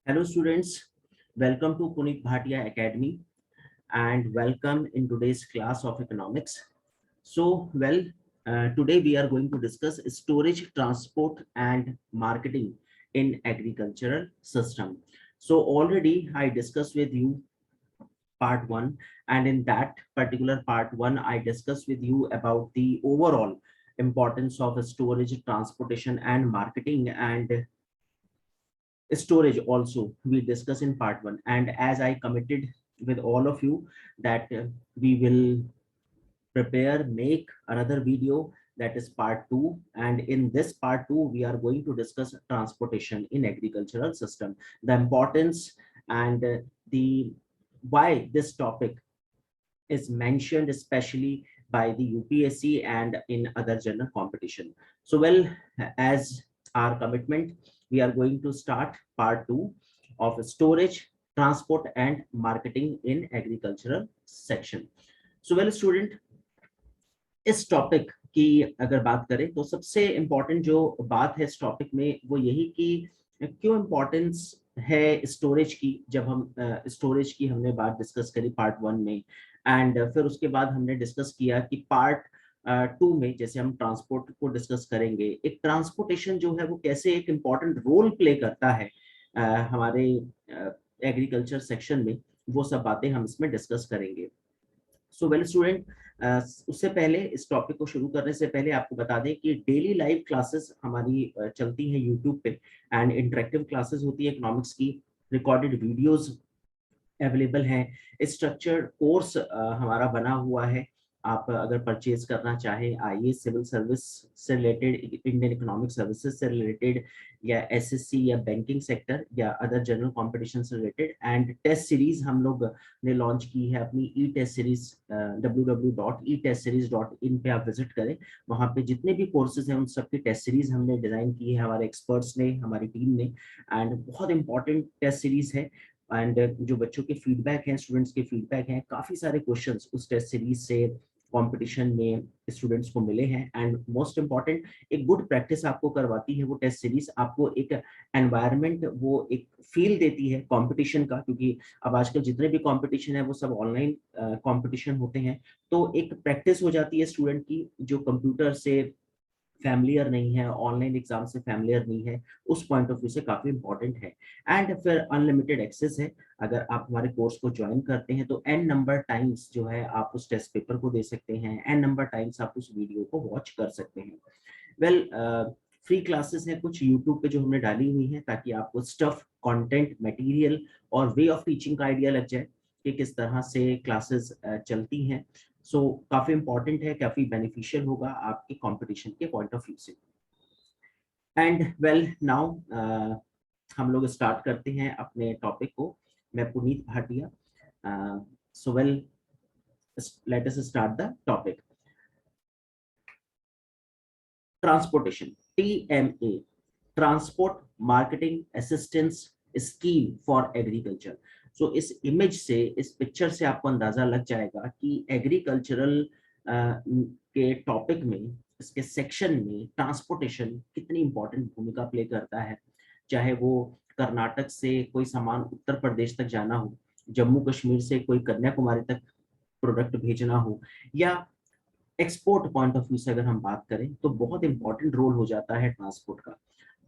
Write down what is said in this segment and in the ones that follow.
Hello students, welcome to Puneet Bhatia Academy and welcome in today's class of economics. Today we are going to discuss storage, transport and marketing in agricultural system. So already I discussed with you part 1, and in that particular part 1 I discussed with you about the overall importance of storage, transportation and marketing, and storage also we discuss in part 1. And as I committed with all of you that we will make another video, that is part 2, and in this part 2 we are going to discuss transportation in agricultural system, the importance, and the why this topic is mentioned especially by the UPSC and in other general competition. As our commitment, we are going to start part 2 of storage, transport and marketing in agricultural section. Student, इस topic की अगर बात करें तो सबसे important जो बात है इस टॉपिक में वो यही कि क्यों इम्पोर्टेंस है स्टोरेज की। जब हम स्टोरेज की हमने बात डिस्कस करी पार्ट 1 में, एंड फिर उसके बाद हमने डिस्कस किया कि पार्ट 2 में जैसे हम ट्रांसपोर्ट को डिस्कस करेंगे, एक ट्रांसपोर्टेशन जो है वो कैसे एक इम्पॉर्टेंट रोल प्ले करता है हमारे एग्रीकल्चर सेक्शन में, वो सब बातें हम इसमें डिस्कस करेंगे। स्टूडेंट, उससे पहले इस टॉपिक को शुरू करने से पहले आपको बता दें कि डेली लाइव क्लासेस हमारी चलती हैं यूट्यूब पे, एंड इंटरेक्टिव क्लासेस होती है इकोनॉमिक्स की, रिकॉर्डेड वीडियोस अवेलेबल हैं, स्ट्रक्चर्ड कोर्स हमारा बना हुआ है। आप अगर परचेज करना चाहें, आइए सिविल सर्विस से रिलेटेड, इंडियन इकोनॉमिक सर्विसेज से रिलेटेड, या एसएससी या बैंकिंग सेक्टर या अदर जनरल कंपटीशन से रिलेटेड, एंड टेस्ट सीरीज हम लोग ने लॉन्च की है अपनी ई टेस्ट सीरीज, www.etestseries.in पे आप विजिट करें। वहाँ पे जितने भी कोर्सेज हैं उन सबकी टेस्ट सीरीज हमने डिजाइन की है, हमारे एक्सपर्ट्स ने, हमारी टीम ने, एंड बहुत इंपॉर्टेंट टेस्ट सीरीज है। एंड जो बच्चों के फीडबैक हैं, स्टूडेंट्स के फीडबैक हैं, काफी सारे क्वेश्चंस उस टेस्ट सीरीज से कंपटीशन में स्टूडेंट्स को मिले हैं। एंड मोस्ट इंपॉर्टेंट, एक गुड प्रैक्टिस आपको करवाती है वो टेस्ट सीरीज, आपको एक एनवायरनमेंट, वो एक फील देती है कंपटीशन का, क्योंकि अब आजकल जितने भी कंपटीशन है वो सब ऑनलाइन कंपटीशन होते हैं। तो एक प्रैक्टिस हो जाती है स्टूडेंट की जो कंप्यूटर से फैमिलियर नहीं है, ऑनलाइन एग्जाम से फैमिलियर नहीं है, उस पॉइंट ऑफ व्यू से काफी इंपॉर्टेंट है। एंड फिर अनलिमिटेड एक्सेस है, अगर आप हमारे कोर्स को ज्वाइन करते हैं तो एन नंबर टाइम्स जो है आप उस टेस्ट पेपर को दे सकते हैं, एन नंबर टाइम्स आप उस वीडियो को वॉच कर सकते हैं। वेल, फ्री क्लासेस हैं कुछ यूट्यूब पे जो हमने डाली हुई हैं, ताकि आपको स्टफ, कंटेंट, मटेरियल और वे ऑफ टीचिंग का आइडिया लग जाए कि किस तरह से क्लासेस चलती हैं। काफी इंपॉर्टेंट है, काफी बेनिफिशियल होगा आपके कंपटीशन के पॉइंट ऑफ व्यू से। एंड वेल नाउ हम लोग स्टार्ट करते हैं अपने टॉपिक को। मैं Puneet Bhatia, so well let us start the topic. Transportation, TMA, transport marketing assistance scheme for agriculture. So इस इमेज से, इस पिक्चर से आपको अंदाजा लग जाएगा कि एग्रीकल्चरल के टॉपिक में, इसके सेक्शन में ट्रांसपोर्टेशन कितनी इंपॉर्टेंट भूमिका प्ले करता है। चाहे वो कर्नाटक से कोई सामान उत्तर प्रदेश तक जाना हो, जम्मू कश्मीर से कोई कन्याकुमारी तक प्रोडक्ट भेजना हो, या एक्सपोर्ट पॉइंट ऑफ व्यू से अगर हम बात करें तो बहुत इंपॉर्टेंट रोल हो जाता है ट्रांसपोर्ट का।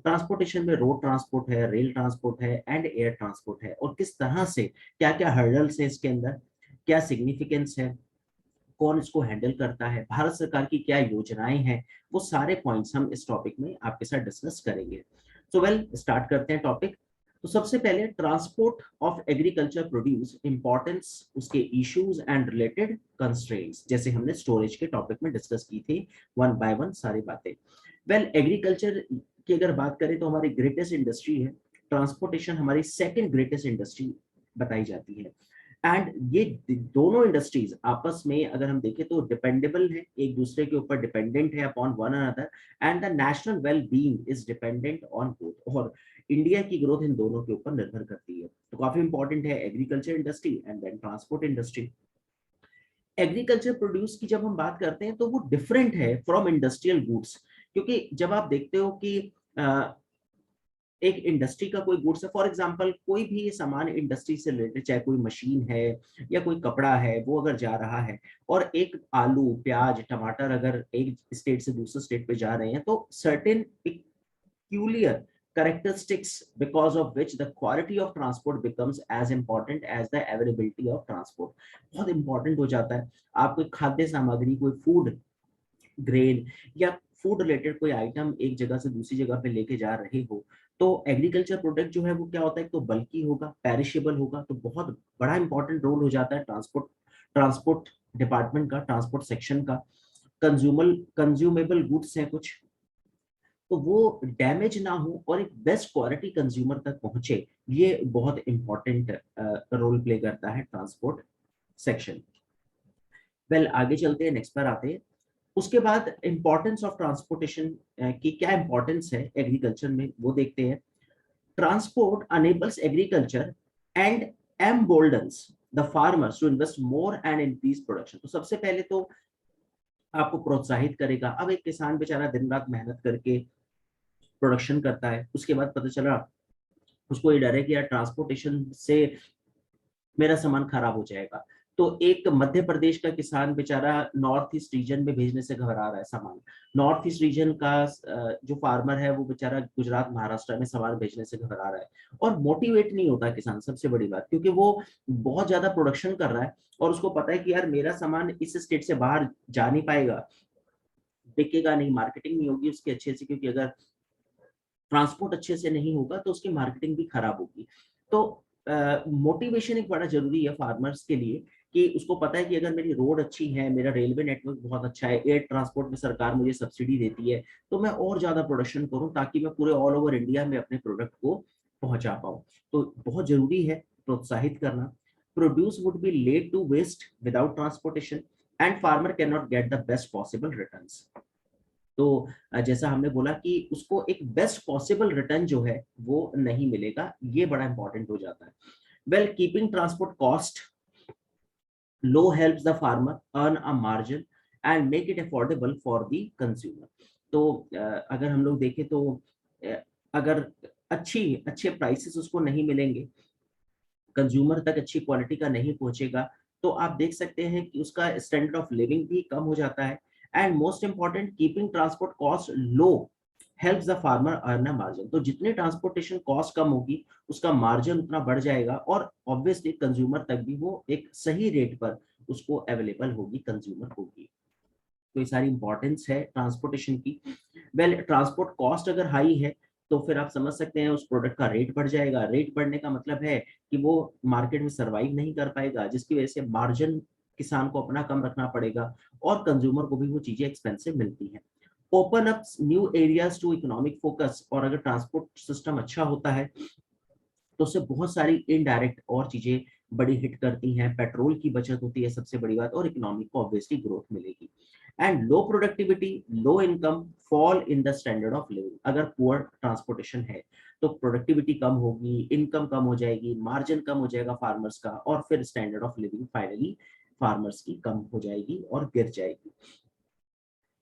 ट्रांसपोर्टेशन में रोड ट्रांसपोर्ट है, रेल ट्रांसपोर्ट है एंड एयर ट्रांसपोर्ट है, और किस तरह से क्या क्या हर्डल्स है इसके अंदर, क्या सिग्निफिकेंस है, कौन इसको हैंडल करता है, भारत सरकार की क्या योजनाएं हैं, वो सारे पॉइंट्स हम इस टॉपिक में आपके साथ डिस्कस करेंगे। स्टार्ट करते हैं टॉपिक। तो सबसे पहले transport of agriculture produce, importance, उसके इश्यूज एंड रिलेटेड कंस्ट्रेंट्स, जैसे हमने स्टोरेज के टॉपिक में डिस्कस की थी, वन बाय वन सारी बातें। एग्रीकल्चर की अगर बात करें तो हमारी ग्रेटेस्ट इंडस्ट्री है, ट्रांसपोर्टेशन हमारी सेकंड ग्रेटेस्ट इंडस्ट्री बताई जाती है। एंड ये दोनों इंडस्ट्रीज आपस में अगर हम देखें तो डिपेंडेबल है, एक दूसरे के ऊपर डिपेंडेंट है upon one another, and the national well being is dependent on both, और इंडिया की ग्रोथ इन दोनों के ऊपर निर्भर करती है। तो काफी इंपॉर्टेंट है agriculture industry and then transport industry. Agriculture produce की जब हम बात करते हैं तो वो डिफरेंट है फ्रॉम इंडस्ट्रियल गुड्स, क्योंकि जब आप देखते हो कि एक इंडस्ट्री का कोई गुड्स है, फॉर एग्जांपल कोई भी सामान इंडस्ट्री से रिलेटेड, चाहे कोई मशीन है या कोई कपड़ा है, वो अगर जा रहा है और एक आलू प्याज टमाटर अगर एक स्टेट से दूसरे स्टेट पे जा रहे हैं, तो certain peculiar characteristics because of which the quality of transport becomes as important as the availability of transport। बहुत इंपॉर्टेंट हो जाता है। आप कोई खाद्य सामग्री, कोई फूड ग्रेन या फूड रिलेटेड कोई आइटम एक जगह से दूसरी जगह पे लेके जा रहे हो, तो एग्रीकल्चर प्रोडक्ट जो है वो क्या होता है, तो बल्कि होगा, पेरिशेबल होगा, तो बहुत बड़ा इंपॉर्टेंट रोल हो जाता है ट्रांसपोर्ट डिपार्टमेंट का, ट्रांसपोर्ट सेक्शन का। कंज्यूमेबल गुड्स हैं कुछ, तो वो डैमेज ना हो और एक बेस्ट क्वालिटी कंज्यूमर तक पहुंचे, ये बहुत इंपॉर्टेंट रोल प्ले करता है ट्रांसपोर्ट सेक्शन। वेल आगे चलते हैं, नेक्स्ट पर आते हैं। उसके बाद इंपॉर्टेंस ऑफ ट्रांसपोर्टेशन की क्या इंपॉर्टेंस है एग्रीकल्चर में, वो देखते हैं। Transport enables agriculture and emboldens the farmers to invest more and increase production. तो सबसे पहले तो आपको प्रोत्साहित करेगा। अब एक किसान बेचारा दिन रात मेहनत करके प्रोडक्शन करता है, उसके बाद पता चला उसको ये डर है कि यार ट्रांसपोर्टेशन से मेरा सामान खराब हो जाएगा, तो एक मध्य प्रदेश का किसान बेचारा नॉर्थ ईस्ट रीजन में भेजने से घबरा रहा है सामान। नॉर्थ ईस्ट रीजन का जो फार्मर है वो बेचारा गुजरात महाराष्ट्र में सामान भेजने से घबरा रहा है और मोटिवेट नहीं होता किसान, सबसे बड़ी बात, क्योंकि वो बहुत ज्यादा प्रोडक्शन कर रहा है और उसको पता है कि यार मेरा सामान इस स्टेट से बाहर जा नहीं पाएगा, बिकेगा नहीं, मार्केटिंग नहीं होगी उसकी अच्छे से, क्योंकि अगर ट्रांसपोर्ट अच्छे से नहीं होगा तो उसकी मार्केटिंग भी खराब होगी। तो मोटिवेशन एक बड़ा जरूरी है फार्मर्स के लिए, कि उसको पता है कि अगर मेरी रोड अच्छी है, मेरा रेलवे नेटवर्क बहुत अच्छा है, एयर ट्रांसपोर्ट में सरकार मुझे सब्सिडी देती है, तो मैं और ज्यादा प्रोडक्शन करूं ताकि मैं पूरे ऑल ओवर इंडिया में अपने प्रोडक्ट को पहुंचा पाऊं। तो बहुत जरूरी है प्रोत्साहित करना। Produce would be led to waste without transportation and farmer can not get the best possible returns. तो जैसा हमने बोला कि उसको एक बेस्ट पॉसिबल रिटर्न जो है वो नहीं मिलेगा, ये बड़ा इंपॉर्टेंट हो जाता है। Well keeping transport cost low helps the farmer earn a margin and make it affordable for the consumer. तो अगर हम लोग देखें तो अगर अच्छे प्राइसेस उसको नहीं मिलेंगे, कंज्यूमर तक अच्छी क्वालिटी का नहीं पहुंचेगा, तो आप देख सकते हैं कि उसका स्टैंडर्ड ऑफ लिविंग भी कम हो जाता है। And most important, keeping transport cost low helps the farmer earn a margin. तो जितनी ट्रांसपोर्टेशन कॉस्ट कम होगी उसका मार्जिन उतना बढ़ जाएगा और ऑब्वियसली कंज्यूमर तक भी वो एक सही रेट पर उसको अवेलेबल होगी, कंज्यूमर होगी। तो ये सारी इंपॉर्टेंस है ट्रांसपोर्टेशन की। वेल ट्रांसपोर्ट कॉस्ट अगर हाई है तो फिर आप समझ सकते हैं उस प्रोडक्ट का रेट बढ़ जाएगा। रेट बढ़ने का मतलब है कि वो मार्केट में सरवाइव नहीं कर पाएगा, जिसकी वजह से मार्जिन किसान को अपना कम रखना पड़ेगा और कंज्यूमर को भी वो चीजें एक्सपेंसिव मिलती हैं। Open up new areas to economic focus, और अगर ट्रांसपोर्ट सिस्टम अच्छा होता है तो उससे बहुत सारी इनडायरेक्ट और चीजें बड़ी हिट करती हैं। पेट्रोल की बचत होती है सबसे बड़ी बात, और इकोनॉमी को ऑब्वियसली ग्रोथ मिलेगी। And low productivity, low income, fall in the standard of living. अगर पुअर ट्रांसपोर्टेशन है तो प्रोडक्टिविटी कम होगी, इनकम कम हो जाएगी, मार्जिन कम हो जाएगा फार्मर्स का, और फिर standard of living finally farmers की कम हो जाएगी और गिर जाएगी।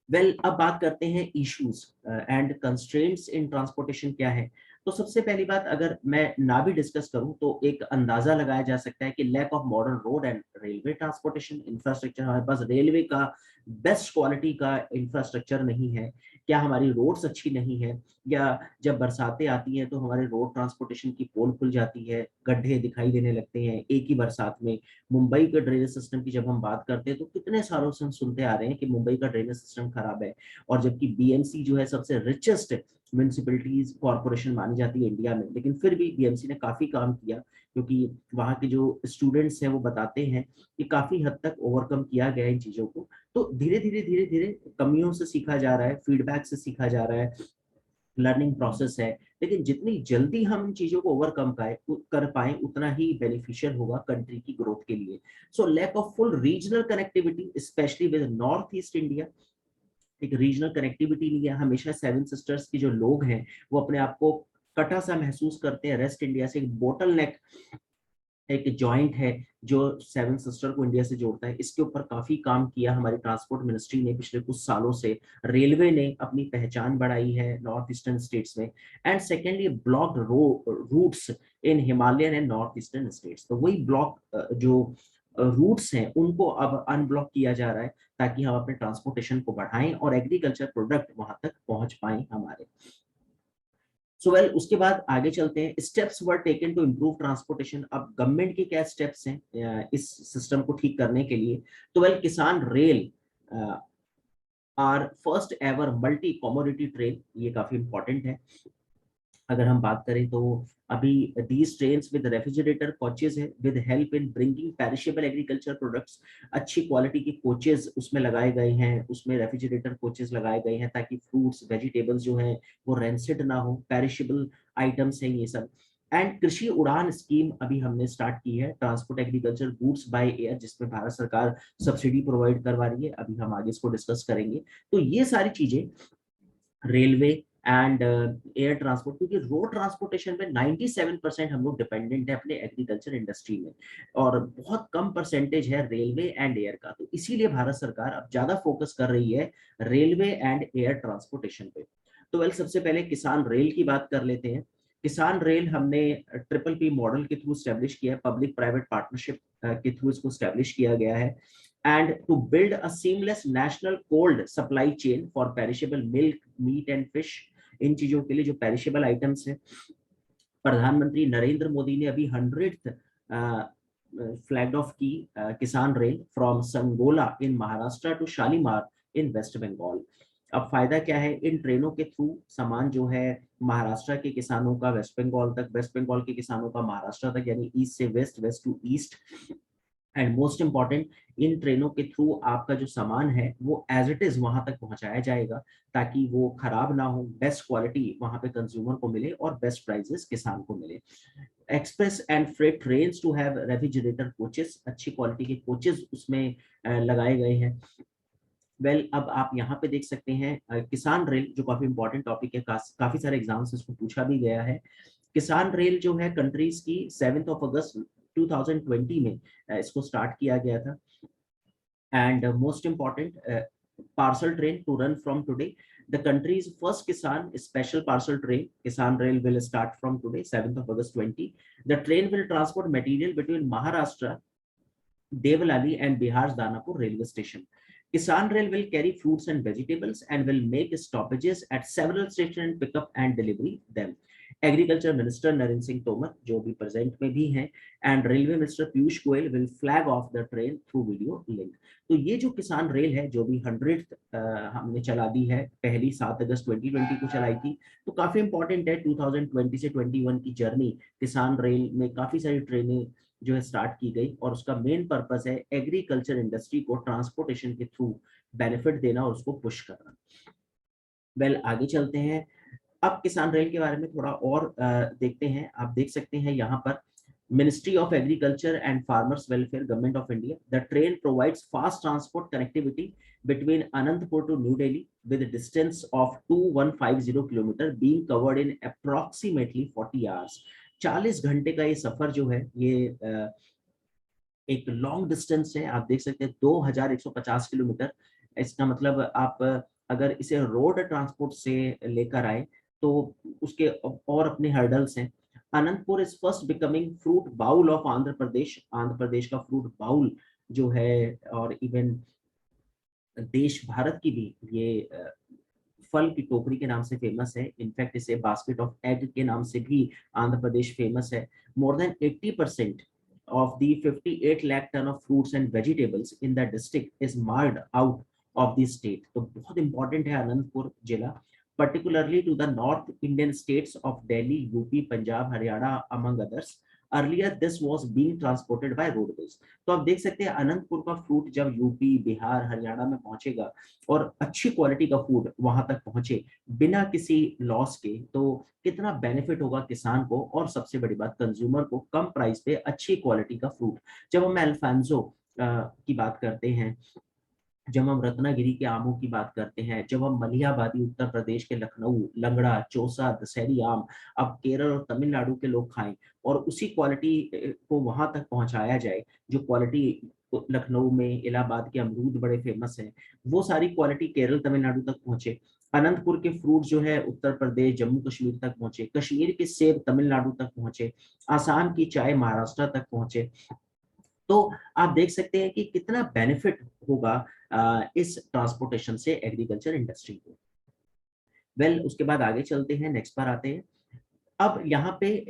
वेल अब बात करते हैं issues and constraints in transportation क्या है। तो सबसे पहली बात अगर मैं ना भी डिस्कस करूं तो एक अंदाजा लगाया जा सकता है कि lack of modern road and railway transportation infrastructure. हमारे पास रेलवे का बेस्ट क्वालिटी का इंफ्रास्ट्रक्चर नहीं है, क्या हमारी रोड्स अच्छी नहीं है, या जब बरसातें आती हैं तो हमारे रोड ट्रांसपोर्टेशन की पोल खुल जाती है, गड्ढे दिखाई देने लगते हैं एक ही बरसात में। मुंबई के ड्रेनेज सिस्टम की जब हम बात करते हैं तो कितने सालों से हम सुनते आ रहे हैं कि मुंबई का ड्रेनेज सिस्टम खराब है, और जबकि बीएमसी जो है सबसे रिचेस्ट म्यूनिसिपैलिटीज कॉर्पोरेशन मानी जाती है इंडिया में, लेकिन फिर भी बीएमसी ने काफी काम किया, क्योंकि वहाँ के जो स्टूडेंट्स हैं वो बताते हैं कि काफी हद तक ओवरकम किया गया इन चीजों को। तो धीरे धीरे कमियों से सीखा जा रहा है, फीडबैक से सीखा जा रहा है, लर्निंग प्रोसेस है, लेकिन जितनी जल्दी हम इन चीजों को ओवरकम कर पाए उतना ही बेनिफिशियल होगा कंट्री की ग्रोथ के लिए। So lack of full regional connectivity specially with north east India, एक रीजनल कनेक्टिविटी नहीं है। हमेशा सेवन सिस्टर्स के जो लोग हैं वो अपने आप को कटा सा महसूस करते हैं, रेस्ट इंडिया से एक बोटल नेक एक जॉइंट है जो सेवन सिस्टर को इंडिया से जोड़ता है, इसके ऊपर काफी काम किया हमारी ट्रांसपोर्ट मिनिस्ट्री ने पिछले कुछ सालों से। रेलवे ने अपनी पहचान बढ़ाई है नॉर्थ ईस्टर्न स्टेट्स में। And secondly block routes in Himalayan and north eastern states, तो वही ब्लॉक जो रूट्स हैं उनको अब अनब्लॉक किया जा रहा है ताकि हम अपने ट्रांसपोर्टेशन को बढ़ाएं और एग्रीकल्चर प्रोडक्ट वहां तक पहुंच पाए हमारे। सो वेल उसके बाद आगे चलते हैं, steps were taken to improve transportation. अब गवर्नमेंट के क्या स्टेप्स हैं इस सिस्टम को ठीक करने के लिए? तो well Kisan rail are first ever multi commodity train, ये काफी इंपॉर्टेंट है। अगर हम बात करें तो अभी these trains with refrigerator coaches है with help in bringing perishable agriculture products. अच्छी क्वालिटी के कोचेज उसमें लगाए गए हैं, उसमें रेफ्रिजरेटर कोचेज लगाए गए हैं ताकि फ्रूट्स वेजिटेबल्स जो हैं वो रेंसिड ना हो, पेरिशेबल आइटम्स हैं ये सब। एंड कृषि उड़ान स्कीम अभी हमने स्टार्ट की है, transport agriculture goods by air, जिसमें भारत सरकार सब्सिडी प्रोवाइड करवा रही है। अभी हम आगे इसको डिस्कस करेंगे। तो ये सारी चीजें रेलवे एंड एयर ट्रांसपोर्ट, क्योंकि रोड ट्रांसपोर्टेशन में 97% हम लोग डिपेंडेंट है अपने एग्रीकल्चर इंडस्ट्री में, और बहुत कम परसेंटेज है रेलवे एंड एयर का। तो इसीलिए भारत सरकार अब ज्यादा फोकस कर रही है रेलवे एंड एयर ट्रांसपोर्टेशन पे। तो वेल सबसे पहले किसान रेल की बात कर लेते हैं। किसान रेल हमने ट्रिपल पी मॉडल के थ्रू स्टैब्लिश किया है, पब्लिक प्राइवेट पार्टनरशिप के थ्रू इसको स्टैब्लिश किया गया है। And to build a seamless national cold supply chain for perishable milk, meat and fish, इन चीजों के लिए जो पेरिशेबल आइटम्स हैं, प्रधानमंत्री नरेंद्र मोदी ने अभी 100th फ्लैग ऑफ की Kisan rail from Sangola in Maharashtra to Shalimar in West Bengal. अब फायदा क्या है, इन ट्रेनों के थ्रू सामान जो है महाराष्ट्र के किसानों का वेस्ट बंगाल तक, वेस्ट बंगाल के किसानों का महाराष्ट्र तक, यानी ईस्ट से west, west to east. And most important, इन ट्रेनों के थ्रू आपका जो सामान है वो एज इट इज वहां तक पहुंचाया जाएगा ताकि वो खराब ना हो, बेस्ट क्वालिटी वहां पे कंज्यूमर को मिले और बेस्ट प्राइसेस किसान को मिले। Express and freight trains to have refrigerator coaches, अच्छी क्वालिटी के कोचेस उसमें लगाए गए हैं। वेल अब आप यहाँ पे देख सकते हैं किसान रेल जो काफी इंपॉर्टेंट टॉपिक है, काफी सारे एग्जाम्स इसको पूछा भी गया है। किसान रेल जो है कंट्रीज की 7 अगस्त 2020 में इसको स्टार्ट किया गया था। And most important, parcel train to run from today. The country's first Kisan special parcel train, Kisan Rail, will start from today, 7th of August 20. The train will transport material between Maharashtra, Devlali and Bihar's Danapur railway station. Kisan Rail will carry fruits and vegetables and will make stoppages at several stations and pick up and deliver them. Agriculture minister Narendra Singh Tomar जो भी present में भी हैं and railway minister Piyush Goyal will flag of the train through video link. तो ये जो किसान rail है जो भी 100th हमने चला दी है, पहली 7 अगस्त 2020 को चलाई थी, तो काफी इंपॉर्टेंट है। 2020 से 21 की जर्नी किसान रेल में काफी सारी ट्रेनें जो है स्टार्ट की गई, और उसका मेन पर्पस है एग्रीकल्चर इंडस्ट्री को ट्रांसपोर्टेशन के थ्रू बेनिफिट देना और उसको पुश करना। वेल आगे चलते हैं, अब किसान रेल के बारे में थोड़ा और देखते हैं। आप देख सकते हैं यहाँ पर Ministry of Agriculture and Farmers Welfare, Government of India. The train provides fast transport connectivity between Anantapur to New Delhi with a distance of 2150 km being covered in approximately 40 hours. 40 घंटे का ये सफर जो है ये एक लॉन्ग डिस्टेंस है। आप देख सकते हैं 2150 किलोमीटर। इसका मतलब आप अगर इसे रोड ट्रांसपोर्ट से लेकर आए तो उसके और अपने हर्डल्स हैं। Anantapur is first becoming fruit bowl of Andhra Pradesh, Andhra Pradesh का फ्रूट बाउल जो है, और इवन देश भारत की भी ये फल की टोकरी के नाम से फेमस है। इनफैक्ट इसे बास्केट ऑफ एग के नाम से भी आंध्र प्रदेश फेमस है। More than 80% of the 58 lakh ton of fruits and vegetables in the district is marked out of the state. तो बहुत इंपॉर्टेंट है अनंतपुर जिला, particularly to the North Indian states of Delhi, UP, Punjab, Haryana among others. Earlier this was being transported by roadways. तो आप देख सकते हैं अनंतपुर का फ्रूट जब यूपी, बिहार, हरियाणा में पहुंचेगा और अच्छी क्वालिटी का फूड वहां तक पहुंचे बिना किसी लॉस के, तो कितना बेनिफिट होगा किसान को, और सबसे बड़ी बात कंज्यूमर को कम प्राइस पे अच्छी क्वालिटी का फ्रूट। जब हम अल्फांसो की बात करते हैं जब हम रत्नागिरी के आमों की बात करते हैं, जब हम मलिहाबादी उत्तर प्रदेश के लखनऊ, लंगड़ा, चौसा, दशहरी आम अब केरल और तमिलनाडु के लोग खाएं और उसी क्वालिटी को वहां तक पहुंचाया जाए, जो क्वालिटी लखनऊ में इलाहाबाद के अमरूद बड़े फेमस हैं, वो सारी क्वालिटी केरल तमिलनाडु तक पहुंचे। अनंतपुर के फ्रूट जो है उत्तर प्रदेश जम्मू कश्मीर तक पहुंचे, कश्मीर के सेब तमिलनाडु तक पहुंचे, आसाम की चाय महाराष्ट्र तक पहुंचे। तो आप देख सकते हैं कि कितना बेनिफिट होगा इस ट्रांसपोर्टेशन से एग्रीकल्चर इंडस्ट्री को। उसके बाद आगे चलते हैं, नेक्स्ट पर आते हैं। अब यहाँ पे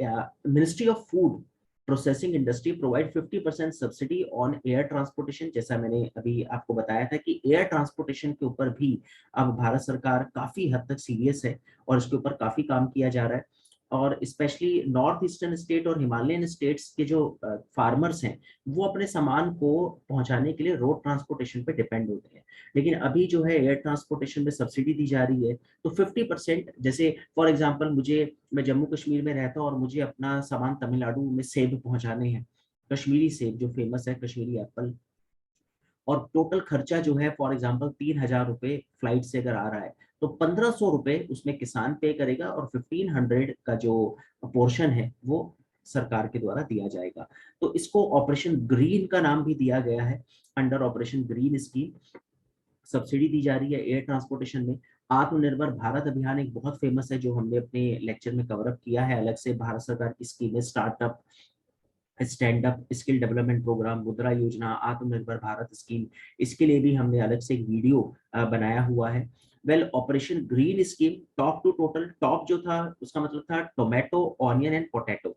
ministry of food processing industry provide 50% subsidy on air transportation. जैसा मैंने अभी आपको बताया था कि एयर ट्रांसपोर्टेशन के ऊपर भी अब भारत सरकार काफी हद तक सीरियस है और इसके ऊपर काफी काम किया जा रहा है। और स्पेशली नॉर्थ ईस्टर्न स्टेट और हिमालयन स्टेट्स के जो फार्मर्स हैं, वो अपने सामान को पहुंचाने के लिए रोड ट्रांसपोर्टेशन पे डिपेंड होते हैं। लेकिन अभी जो है एयर ट्रांसपोर्टेशन में सब्सिडी दी जा रही है, तो 50%, जैसे फॉर एग्जांपल मैं जम्मू कश्मीर में रहता हूँ और मुझे अपना सामान तमिलनाडु में सेब पहुंचाने हैं, कश्मीरी सेब जो फेमस है, कश्मीरी एप्पल, और टोटल खर्चा जो है फॉर एग्जांपल 3,000 रुपए फ्लाइट से अगर आ रहा है, तो 1,500 रुपए उसमें किसान पे करेगा और 1,500 का जो पोर्शन है वो सरकार के द्वारा दिया जाएगा। तो इसको ऑपरेशन ग्रीन का नाम भी दिया गया है। Under operation green scheme subsidy दी जा रही है एयर ट्रांसपोर्टेशन में। आत्मनिर्भर भारत अभियान एक बहुत फेमस है, जो हमने अपने लेक्चर में कवर अप किया है अलग से। भारत सरकार की स्कीम है startup, stand up skill development programme, Mudra Yojana, आत्मनिर्भर भारत स्कीम, इसके लिए भी हमने अलग से एक वीडियो बनाया हुआ है। Operation green scheme, top to total, top जो था उसका मतलब था टोमेटो, ऑनियन एंड पोटैटो।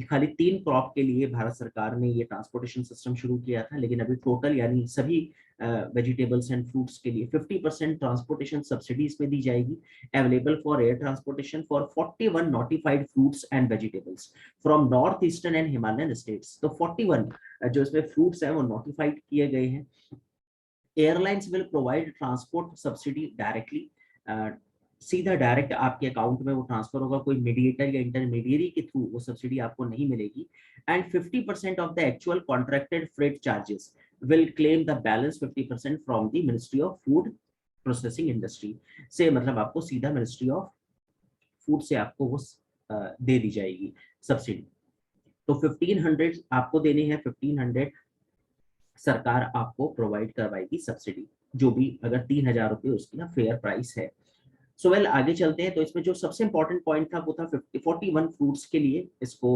खाली 3 क्रॉप के लिए भारत सरकार ने ये ट्रांसपोर्टेशन सिस्टम शुरू किया था, लेकिन अभी टोटल यानी सभी वेजिटेबल्स एंड फ्रूट्स के लिए 50% ट्रांसपोर्टेशन सब्सिडी इसमें दी जाएगी, available for air transportation for 41 notified fruits and vegetables from north eastern and Himalayan states. तो 41 जो इसमें फ्रूट्स हैं वो नोटिफाइड किए गए हैं। Airlines will provide transport subsidy directly, सीधा डायरेक्ट आपके अकाउंट में वो ट्रांसफर होगा, कोई मीडिएटर या इंटरमीडियरी के थ्रू वो सब्सिडी आपको नहीं मिलेगी। And 50% of the actual contracted freight charges will claim the balance 50% from the ministry of food processing industry से, मतलब आपको सीधा मिनिस्ट्री ऑफ फूड से आपको वो दे दी जाएगी सब्सिडी। तो 1,500 आपको देने हैं, 1,500 सरकार आपको प्रोवाइड करवाएगी सब्सिडी, जो भी अगर 3,000 रुपये उसकी ना फेयर प्राइस है। आगे चलते हैं। तो इसमें जो सबसे इंपॉर्टेंट पॉइंट था वो था 41 फ्रूट्स के लिए इसको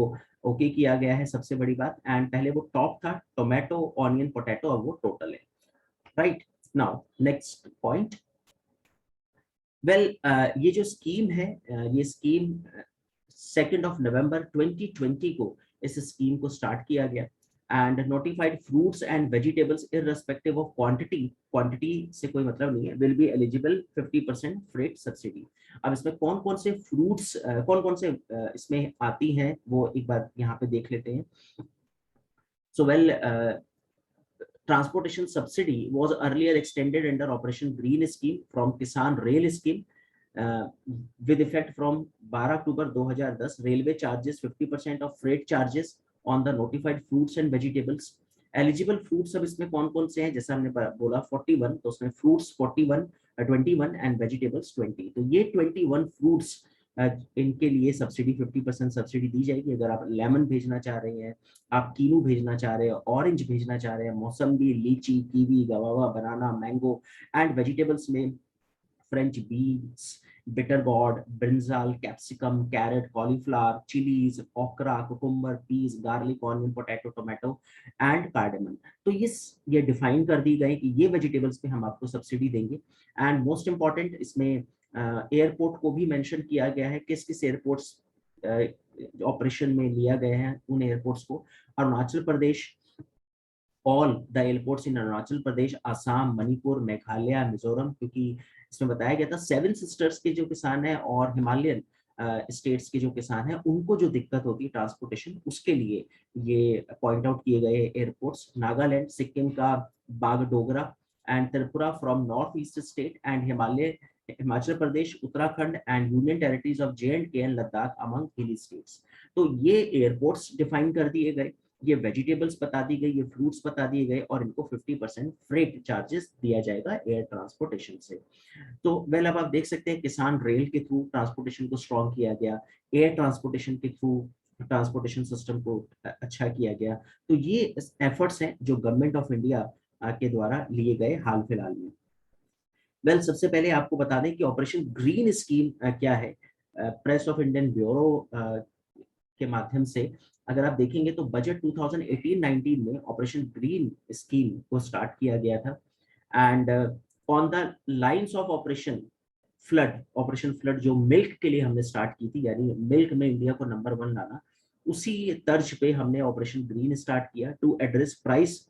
ओके किया गया है, सबसे बड़ी बात। एंड पहले वो टॉप था टोमेटो, ऑनियन, पोटैटो, अब वो टोटल है। Right now next point. ये जो स्कीम है, ये स्कीम 2 नवंबर 2020 को इस स्कीम को स्टार्ट किया गया। And notified fruits and vegetables irrespective of quantity, quantity से कोई मतलब नहीं है, will be eligible 50% freight subsidy. अब इसमें कौन कौन से फ्रूट्स, कौन कौन से इसमें आती हैं वो एक बार यहाँ पे देख लेते हैं। Transportation subsidy was earlier extended under Operation Green Scheme from Kisan Rail Scheme with effect from 12 October 2010. Railway charges 50% of freight charges on the notified fruits and vegetables. Eligible fruits अब इसमें कौन कौन से हैं, जैसा हमने बोला 41, तो उसमें fruits 21 and vegetables 20। तो ये 21 fruits इनके लिए सब्सिडी 50% सब्सिडी दी जाएगी। अगर आप लेमन भेजना चाह रहे हैं, आप कीनू भेजना चाह रहे हैं, ऑरेंज भेजना चाह रहे हैं, mosambi, lychee, kiwi, guava, banana, mango, and vegetables में French beans, bitter gourd, brinjal, capsicum, carrot, cauliflower, chillies, okra, cucumber, peas, garlic, onion, potato, tomato and cardamom. तो ये डिफाइन कर दी गई कि ये वेजिटेबल्स पे हम आपको सब्सिडी देंगे। एंड मोस्ट इंपॉर्टेंट इसमें एयरपोर्ट को भी मेंशन किया गया है, किस किस एयरपोर्ट्स ऑपरेशन में लिया गया है। उन एयरपोर्ट्स को Arunachal Pradesh, all the airports in Arunachal Pradesh, Assam, Manipur, Meghalaya, Mizoram, क्योंकि इसमें बताया गया था 7 सिस्टर्स के जो किसान हैं और हिमालयन स्टेट्स के जो किसान हैं उनको जो दिक्कत होती है ट्रांसपोर्टेशन, उसके लिए ये पॉइंट आउट किए गए एयरपोर्ट्स। नागालैंड, सिक्किम का Bagdogra and Tripura from north east state and Himachal Pradesh, Uttarakhand and union territories of J&K and Ladakh among हिली स्टेट्स। तो ये एयरपोर्ट्स डिफाइन कर दिए गए। ये वेजिटेबल्स बता दी गई, ये फ्रूट्स बता दिए गए, और इनको 50% फ्रेट चार्जेस दिया जाएगा एयर ट्रांसपोर्टेशन से। तो वेल अब आप देख सकते हैं किसान रेल के थ्रू ट्रांसपोर्टेशन को स्ट्रॉन्ग किया गया, एयर ट्रांसपोर्टेशन के थ्रू ट्रांसपोर्टेशन सिस्टम को अच्छा किया गया। तो ये एफर्ट्स हैं जो गवर्नमेंट ऑफ इंडिया के द्वारा लिए गए हाल फिलहाल में। वेल सबसे पहले आपको बता दें कि ऑपरेशन ग्रीन स्कीम क्या है। प्रेस ऑफ इंडियन ब्यूरो के माध्यम से अगर आप देखेंगे तो बजट 2018-19 में ऑपरेशन ग्रीन स्कीम को स्टार्ट किया गया था। And on the lines of operation flood जो मिल्क के लिए हमने स्टार्ट की थी, यानी मिल्क में इंडिया को नंबर 1 लाना, उसी तर्ज पे हमने ऑपरेशन ग्रीन स्टार्ट किया to address price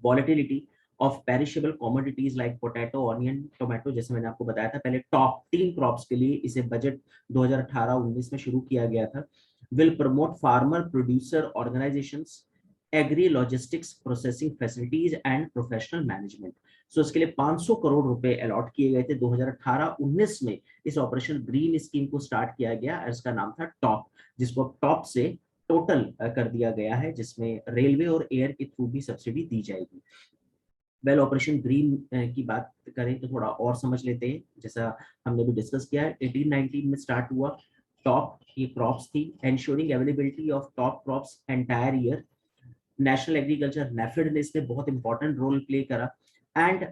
volatility of perishable commodities like potato, onion, tomato. जैसे मैंने आपको बताया था पहले, टॉप 3 क्रॉप्स के लिए इसे बजट 2018-19 में शुरू किया गया था। Will promote farmer producer organisations, agri logistics processing facilities and professional management. So इसके लिए 500 करोड़ रुपए अलॉट किए गए थे 2018-19 में। इस ऑपरेशन ग्रीन स्कीम को स्टार्ट किया गया, इसका नाम था टॉप, जिसको टॉप से टोटल कर दिया गया है, जिसमें रेलवे और एयर के थ्रू भी सब्सिडी दी जाएगी। वेल ऑपरेशन ग्रीन की बात करें तो थोड़ा और समझ लेते हैं। जैसा हमने भी डिस्कस किया है, 18-19 में स्टार्ट हुआ। टॉप ये क्रॉप्स थी, ensuring availability of top crops entire year. National agriculture NAFED ने इसमें बहुत इंपॉर्टेंट रोल प्ले करा। एंड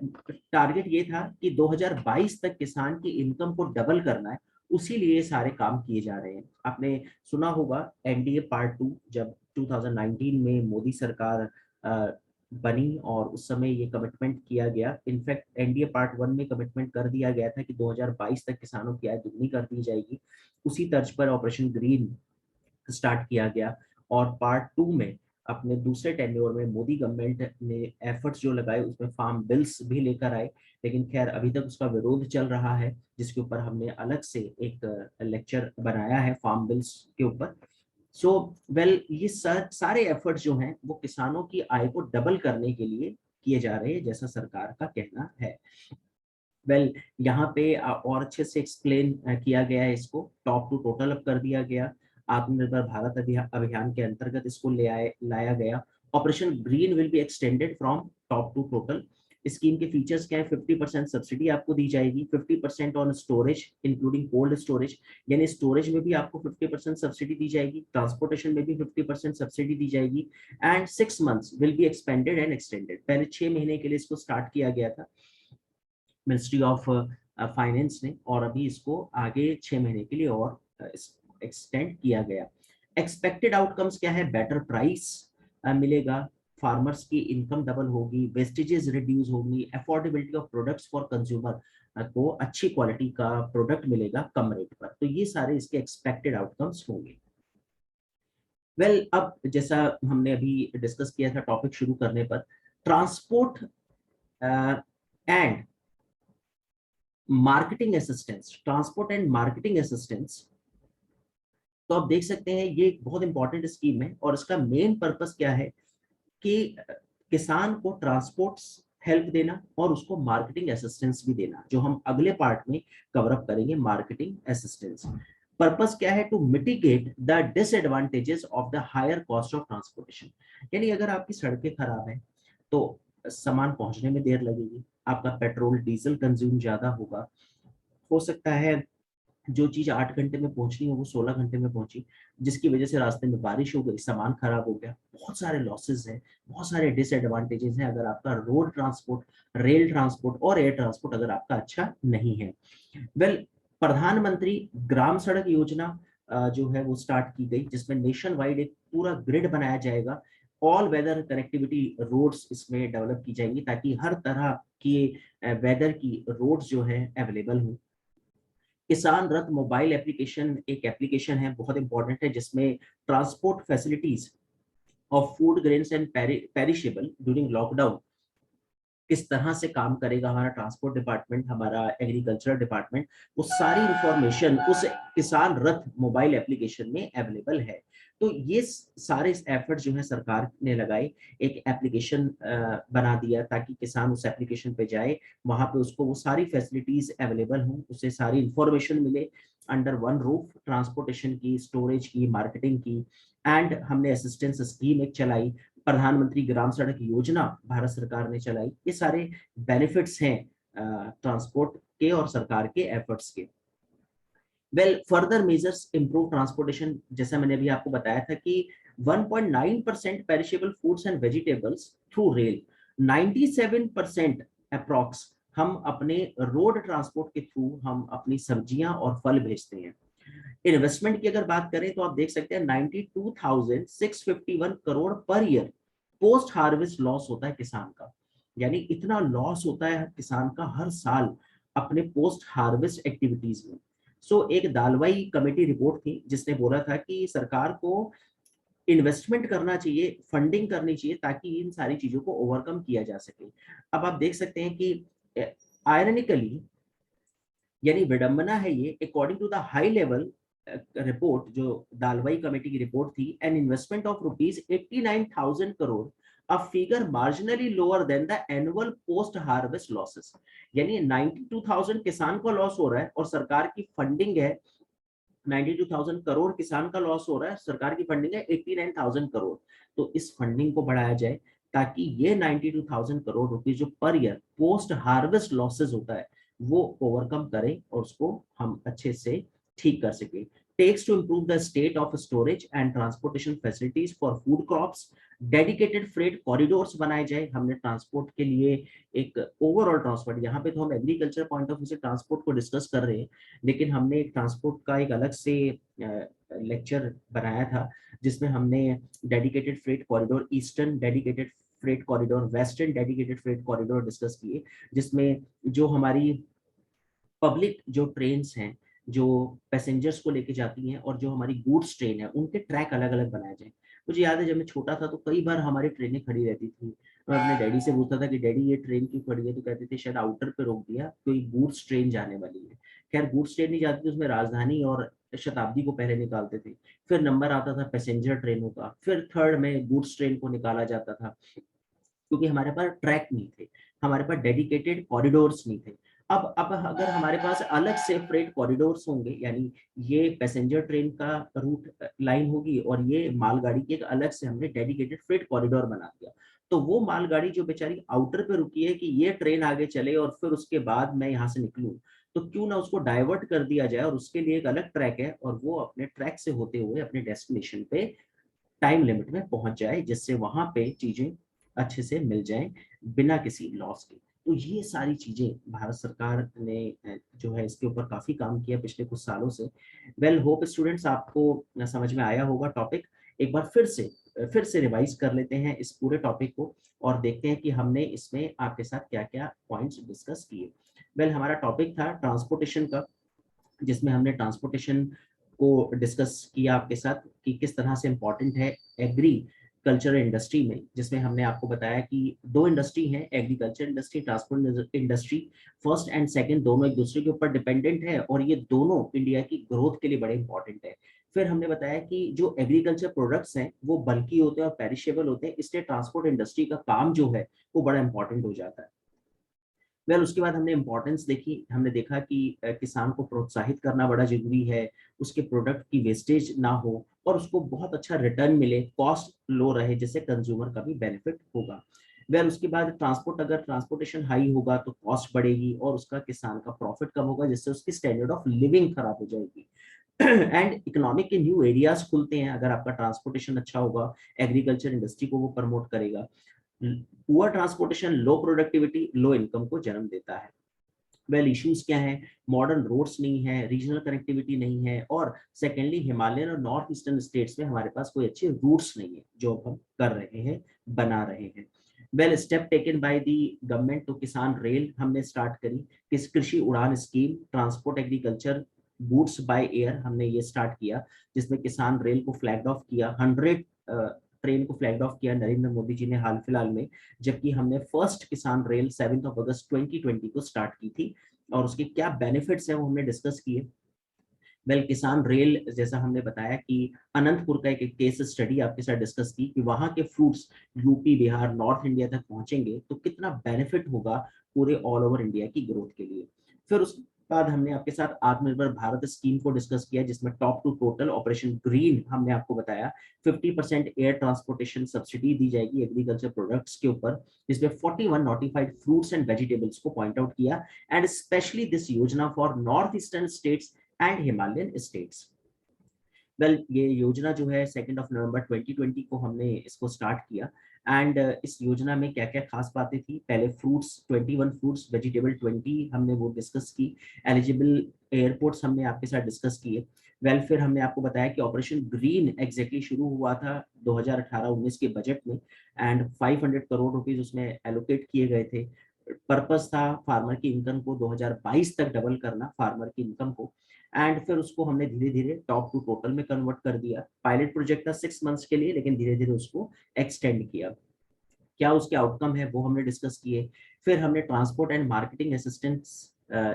टारगेट ये था कि 2022 तक किसान की इनकम को डबल करना है, उसी लिए सारे काम किए जा रहे हैं। आपने सुना होगा एनडीए पार्ट 2 जब 2019 में मोदी सरकार बनी, और उस समय ये कमिटमेंट किया गया। इनफैक्ट एनडीए पार्ट 1 में कमिटमेंट कर दिया गया था कि 2022 तक किसानों की आय दुगनी कर दी जाएगी। उसी तर्ज पर ऑपरेशन ग्रीन स्टार्ट किया गया। और पार्ट 2 में अपने दूसरे टेन्योर में मोदी गवर्नमेंट ने एफर्ट्स जो लगाए उसमें फार्म बिल्स भी लेकर आए, लेकिन खैर अभी तक उसका विरोध चल रहा है, जिसके ऊपर हमने अलग से एक लेक्चर बनाया है फार्म बिल्स के ऊपर। सो वेल ये सारे एफर्ट्स जो हैं वो किसानों की आय को डबल करने के लिए किए जा रहे हैं, जैसा सरकार का कहना है। वेल यहाँ पे और अच्छे से एक्सप्लेन किया गया है इसको। टॉप टू टोटल अप कर दिया गया, आत्मनिर्भर भारत अभियान के अंतर्गत इसको लाया गया। Operation green will be extended from top to total. Scheme के फीचर्स क्या है? 50% सब्सिडी आपको दी जाएगी, 50% on storage including cold storage, यानी स्टोरेज में भी आपको 50% सब्सिडी दी जाएगी, ट्रांसपोर्टेशन में भी 50% सब्सिडी दी जाएगी। And 6 months will be expanded and extended. पहले 6 महीने के लिए इसको स्टार्ट किया गया था मिनिस्ट्री ऑफ फाइनेंस ने, और अभी इसको आगे 6 महीने के लिए और एक्सटेंड किया गया। एक्सपेक्टेड आउटकम्स क्या है? बेटर प्राइस मिलेगा, फार्मर्स की इनकम डबल होगी, वेस्टेजेस रिड्यूस होंगी, affordability of products for consumer को अच्छी क्वालिटी का प्रोडक्ट मिलेगा कम रेट पर। तो ये सारे इसके एक्सपेक्टेड आउटकम्स होंगे। वेल अब जैसा हमने अभी डिस्कस किया था टॉपिक शुरू करने पर, transport and marketing assistance, transport and marketing assistance. तो आप देख सकते हैं ये एक बहुत इंपॉर्टेंट स्कीम है, और इसका मेन पर्पस क्या है कि किसान को ट्रांसपोर्ट हेल्प देना और उसको मार्केटिंग असिस्टेंस भी देना, जो हम अगले पार्ट में कवर अप करेंगे। मार्केटिंग असिस्टेंस पर्पस क्या है? To mitigate the disadvantages of the higher cost of transportation. यानी अगर आपकी सड़कें खराब है तो सामान पहुंचने में देर लगेगी, आपका पेट्रोल डीजल कंज्यूम ज्यादा होगा, हो सकता है जो चीज 8 घंटे में पहुंचनी हो वो 16 घंटे में पहुंची, जिसकी वजह से रास्ते में बारिश हो गई, सामान खराब हो गया। बहुत सारे लॉसेस हैं, बहुत सारे डिसएडवांटेजेस हैं अगर आपका रोड ट्रांसपोर्ट, रेल ट्रांसपोर्ट और एयर ट्रांसपोर्ट अगर आपका अच्छा नहीं है। वेल प्रधानमंत्री ग्राम सड़क योजना जो है वो स्टार्ट की गई, जिसमें नेशन वाइड एक पूरा ग्रिड बनाया जाएगा। ऑल वेदर कनेक्टिविटी रोड्स इसमें डेवलप की जाएंगी, ताकि हर तरह की वेदर की रोड्स जो है अवेलेबल हो। किसान रथ मोबाइल एप्लीकेशन एक एप्लीकेशन है, बहुत इंपॉर्टेंट है, जिसमें transport facilities of food grains and perishable during lockdown किस तरह से काम करेगा हमारा ट्रांसपोर्ट डिपार्टमेंट, हमारा एग्रीकल्चर डिपार्टमेंट, वो सारी इंफॉर्मेशन उस किसान रथ मोबाइल एप्लीकेशन में अवेलेबल है। तो ये सारे एफर्ट जो है सरकार ने लगाए, एक एप्लीकेशन बना दिया ताकि किसान उस एप्लीकेशन पे जाए, वहां पे उसको वो सारी फैसिलिटीज अवेलेबल हों, उसे सारी इंफॉर्मेशन मिले अंडर वन रूफ, ट्रांसपोर्टेशन की, स्टोरेज की, मार्केटिंग की। एंड हमने असिस्टेंस स्कीम एक चलाई, प्रधानमंत्री ग्राम सड़क योजना भारत सरकार ने चलाई। ये सारे बेनिफिट्स हैं ट्रांसपोर्ट के और सरकार के एफर्ट्स के। Well further measures improve transportation, जैसा मैंने अभी आपको बताया था कि 1.9% perishable foods and vegetables through rail, 97% approx हम अपने रोड ट्रांसपोर्ट के थ्रू हम अपनी सब्जियां और फल भेजते हैं। इन्वेस्टमेंट की अगर बात करें तो आप देख सकते हैं 92,651 crore per year post harvest loss होता है किसान का, यानी इतना लॉस होता है किसान का हर साल अपने पोस्ट हार्वेस्ट एक्टिविटीज में। सो एक दालवाई कमेटी रिपोर्ट थी जिसने बोला था कि सरकार को इन्वेस्टमेंट करना चाहिए, फंडिंग करनी चाहिए ताकि इन सारी चीजों को ओवरकम किया जा सके। अब आप देख सकते हैं कि आयरनिकली, यानी विडंबना है ये, according to the high level report जो दालवाई कमेटी की रिपोर्ट थी, an investment of rupees 89,000 crore, a figure marginally lower than the annual post harvest losses. यानी 92,000 किसान को लॉस हो रहा है और सरकार की फंडिंग है 92,000 करोड़, किसान का लॉस हो रहा है, सरकार की फंडिंग है 89,000 करोड़। तो इस फंडिंग को बढ़ाया जाए ताकि ये 92,000 करोड़ रुपीज जो per year post harvest losses होता है वो ओवरकम करें और उसको हम अच्छे से ठीक कर सके। Takes to improve the state of storage and transportation facilities for food crops, dedicated freight corridors बनाए जाए। हमने ट्रांसपोर्ट के लिए एक ओवरऑल ट्रांसपोर्ट, यहाँ पे तो हम एग्रीकल्चर पॉइंट ऑफ व्यू से ट्रांसपोर्ट को डिस्कस कर रहे हैं, लेकिन हमने एक ट्रांसपोर्ट का एक अलग से लेक्चर बनाया था जिसमें हमने dedicated freight corridor, eastern dedicated freight corridor, western dedicated freight corridor discuss किए, जिसमें जो हमारी पब्लिक जो ट्रेन्स हैं जो पैसेंजर्स को लेके जाती हैं और जो हमारी गुड्स ट्रेन है उनके ट्रैक अलग अलग बनाए जाए। मुझे याद है जब मैं छोटा था तो कई बार हमारी ट्रेनें खड़ी रहती थी, मैं अपने डैडी से पूछता था कि डैडी ये ट्रेन क्यों खड़ी है, तो कहते थे शायद आउटर पे रोक दिया, कोई गुड्स ट्रेन जाने वाली है। खैर गुड्स ट्रेन नहीं जाती थी, उसमें राजधानी और शताब्दी को पहले निकालते थे, फिर नंबर आता था पैसेंजर ट्रेनों का, फिर थर्ड में गुड्स ट्रेन को निकाला जाता था, क्योंकि हमारे पास ट्रैक नहीं थे, हमारे पास डेडिकेटेड कॉरिडोर्स नहीं थे। अब अगर हमारे पास अलग से फ्रेट कॉरिडोर्स होंगे, यानी ये पैसेंजर ट्रेन का रूट लाइन होगी और ये मालगाड़ी की एक अलग से हमने डेडिकेटेड फ्रेट कॉरिडोर बना दिया, तो वो मालगाड़ी जो बेचारी आउटर पे रुकी है कि ये ट्रेन आगे चले और फिर उसके बाद मैं यहाँ से निकलूं, तो क्यों ना उसको डाइवर्ट कर दिया जाए और उसके लिए एक अलग ट्रैक है और वो अपने ट्रैक से होते हुए अपने डेस्टिनेशन पे टाइम लिमिट में पहुंच जाए, जिससे वहां पे चीजें अच्छे से मिल जाएं बिना किसी लॉस के। तो ये सारी चीजें भारत सरकार ने जो है इसके ऊपर काफी काम किया पिछले कुछ सालों से। वेल होप स्टूडेंट्स आपको समझ में आया होगा टॉपिक। एक बार फिर से रिवाइज कर लेते हैं इस पूरे टॉपिक को और देखते हैं कि हमने इसमें आपके साथ क्या क्या पॉइंट्स डिस्कस किए। वेल हमारा टॉपिक था ट्रांसपोर्टेशन का, जिसमें हमने ट्रांसपोर्टेशन को डिस्कस किया आपके साथ कि किस तरह से इम्पोर्टेंट है एग्री कल्चर इंडस्ट्री में, जिसमें हमने आपको बताया कि दो इंडस्ट्री है, agriculture industry, transport industry, first and second दोनों एक दूसरे के ऊपर डिपेंडेंट है और ये दोनों इंडिया की ग्रोथ के लिए बड़े इंपॉर्टेंट है। फिर हमने बताया कि जो एग्रीकल्चर प्रोडक्ट्स हैं वो बल्की होते हैं और पेरिशेबल होते हैं, इसलिए ट्रांसपोर्ट इंडस्ट्री का काम जो है वो बड़ा इंपॉर्टेंट हो जाता है। वेल उसके बाद हमने इंपॉर्टेंस देखी, हमने देखा कि किसान को प्रोत्साहित करना बड़ा जरूरी है, उसके प्रोडक्ट की वेस्टेज ना हो और उसको बहुत अच्छा रिटर्न मिले, कॉस्ट लो रहे, जिससे कंज्यूमर का भी बेनिफिट होगा। वेल उसके बाद ट्रांसपोर्ट, अगर ट्रांसपोर्टेशन हाई होगा तो कॉस्ट बढ़ेगी और उसका किसान का प्रॉफिट कम होगा, जिससे उसकी स्टैंडर्ड ऑफ लिविंग खराब हो जाएगी। एंड इकोनॉमिक के न्यू एरियाज खुलते हैं अगर आपका ट्रांसपोर्टेशन अच्छा होगा, एग्रीकल्चर इंडस्ट्री को वो प्रमोट करेगा। पुअर ट्रांसपोर्टेशन लो प्रोडक्टिविटी लो इनकम को जन्म देता है। वेल इश्यूज क्या है, मॉडर्न रोड्स नहीं है, रीजनल कनेक्टिविटी नहीं है, और सेकेंडली हिमालयन और नॉर्थ ईस्टर्न स्टेट्स में हमारे पास कोई अच्छे रूट्स नहीं है जो हम कर रहे हैं, बना रहे हैं। Well step taken by the government, तो किसान रेल हमने स्टार्ट करी, किस कृषि उड़ान scheme, transport agriculture goods by air हमने ये स्टार्ट किया, जिसमें किसान रेल को फ्लैग ऑफ किया, 100 ट्रेन को फ्लैग ऑफ किया नरेंद्र मोदी जी ने हाल फिलहाल में, जबकि हमने फर्स्ट किसान रेल 7 अगस्त 2020 को स्टार्ट की थी, और उसके क्या बेनिफिट्स हैं वो हमने डिस्कस किए। वेल, किसान रेल जैसा हमने बताया कि अनंतपुर का एक केस स्टडी आपके साथ डिस्कस की कि वहां के fruits UP Bihar north India तक पहुंचेंगे तो कितना बेनिफिट होगा पूरे ऑल ओवर इंडिया की ग्रोथ के लिए। फिर उसके बाद हमने आपके साथ आत्मनिर्भर भारत स्कीम को डिस्कस किया, जिसमें top to total operation green हमने आपको बताया 50% एयर ट्रांसपोर्टेशन सब्सिडी दी जाएगी एग्रीकल्चर प्रोडक्ट्स के ऊपर, जिसमें 41 नोटिफाइड फ्रूट्स एंड वेजिटेबल्स को पॉइंट आउट किया, एंड स्पेशली दिस योजना for north eastern states and Himalayan states. Well, ये योजना जो है 2 नवंबर 2020 को हमने इसको स्टार्ट किया, एंड इस योजना में क्या क्या खास बातें थी, पहले फ्रूट्स 21 फ्रूट्स, वेजिटेबल 20 हमने वो डिस्कस की, एलिजिबल एयरपोर्ट्स हमने आपके साथ डिस्कस किए। वेल, फिर हमने आपको बताया कि ऑपरेशन ग्रीन एग्जैक्टली शुरू हुआ था 2018-19 के बजट में, एंड 500 करोड़ रुपीज उसमें एलोकेट किए गए थे। पर्पस था फार्मर की इनकम को 2022 तक डबल करना, फार्मर की इनकम को, एंड फिर उसको हमने धीरे धीरे टॉप टू टोटल में कन्वर्ट कर दिया। पायलट प्रोजेक्ट था 6 मंथ्स के लिए, लेकिन धीरे धीरे उसको एक्सटेंड किया। क्या उसके आउटकम है वो हमने डिस्कस किए। फिर हमने transport and marketing assistance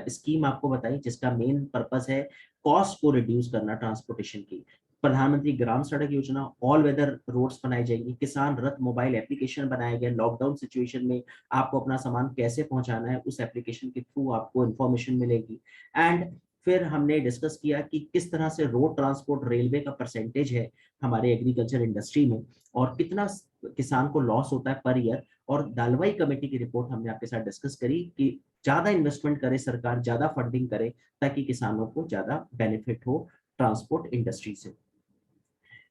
scheme आपको बताई, जिसका मेन पर्पस है कॉस्ट को रिड्यूस करना ट्रांसपोर्टेशन की। प्रधानमंत्री ग्राम सड़क योजना, ऑल वेदर रोड्स बनाई जाएंगी, किसान रथ मोबाइल एप्लीकेशन बनाया गया, लॉकडाउन सिचुएशन में आपको अपना सामान कैसे पहुंचाना है उस एप्लीकेशन के थ्रू आपको इंफॉर्मेशन मिलेगी। एंड फिर हमने डिस्कस किया कि किस तरह से रोड ट्रांसपोर्ट रेलवे का परसेंटेज है हमारे एग्रीकल्चर इंडस्ट्री में, और कितना किसान को लॉस होता है पर ईयर। और दालवाई कमेटी की रिपोर्ट हमने आपके साथ डिस्कस करी कि ज्यादा इन्वेस्टमेंट करे सरकार, ज्यादा फंडिंग करे, ताकि किसानों को ज्यादा बेनिफिट हो ट्रांसपोर्ट इंडस्ट्री से।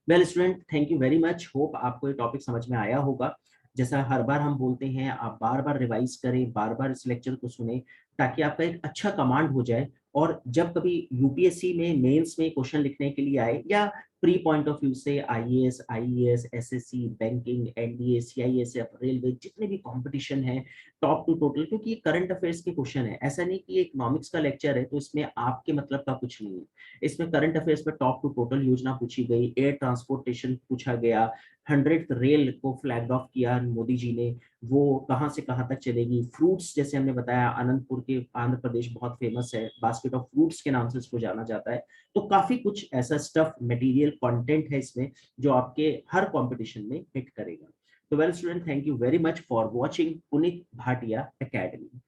Well student, thank you very much, hope आपको ये टॉपिक समझ में आया होगा। जैसा हर बार हम बोलते हैं, आप बार बार रिवाइज करें, बार बार इस लेक्चर को सुने, ताकि आपका एक अच्छा कमांड हो जाए। और जब कभी यूपीएससी में मेंस में क्वेश्चन लिखने के लिए आए, या प्री पॉइंट ऑफ व्यू से IAS IAS SSC banking NDA CISF railway जितने भी कंपटीशन है टॉप टू टोटल, क्योंकि ये करंट अफेयर्स के क्वेश्चन है, ऐसा नहीं कि इकोनॉमिक्स का लेक्चर है तो इसमें आपके मतलब का कुछ नहीं है। इसमें करंट अफेयर्स में टॉप टू टोटल योजना पूछी गई, एयर ट्रांसपोर्टेशन पूछा गया, 100th रेल को फ्लैग ऑफ किया मोदी जी ने, वो कहाँ से कहाँ तक चलेगी। फ्रूट्स जैसे हमने बताया, अनंतपुर के आंध्र प्रदेश बहुत फेमस है, बास्केट ऑफ फ्रूट्स के नाम से इसको जाना जाता है। तो काफी कुछ ऐसा स्टफ मटेरियल कंटेंट है इसमें जो आपके हर कंपटीशन में हिट करेगा। तो well student, thank you very much for watching Puneet Bhatia academy.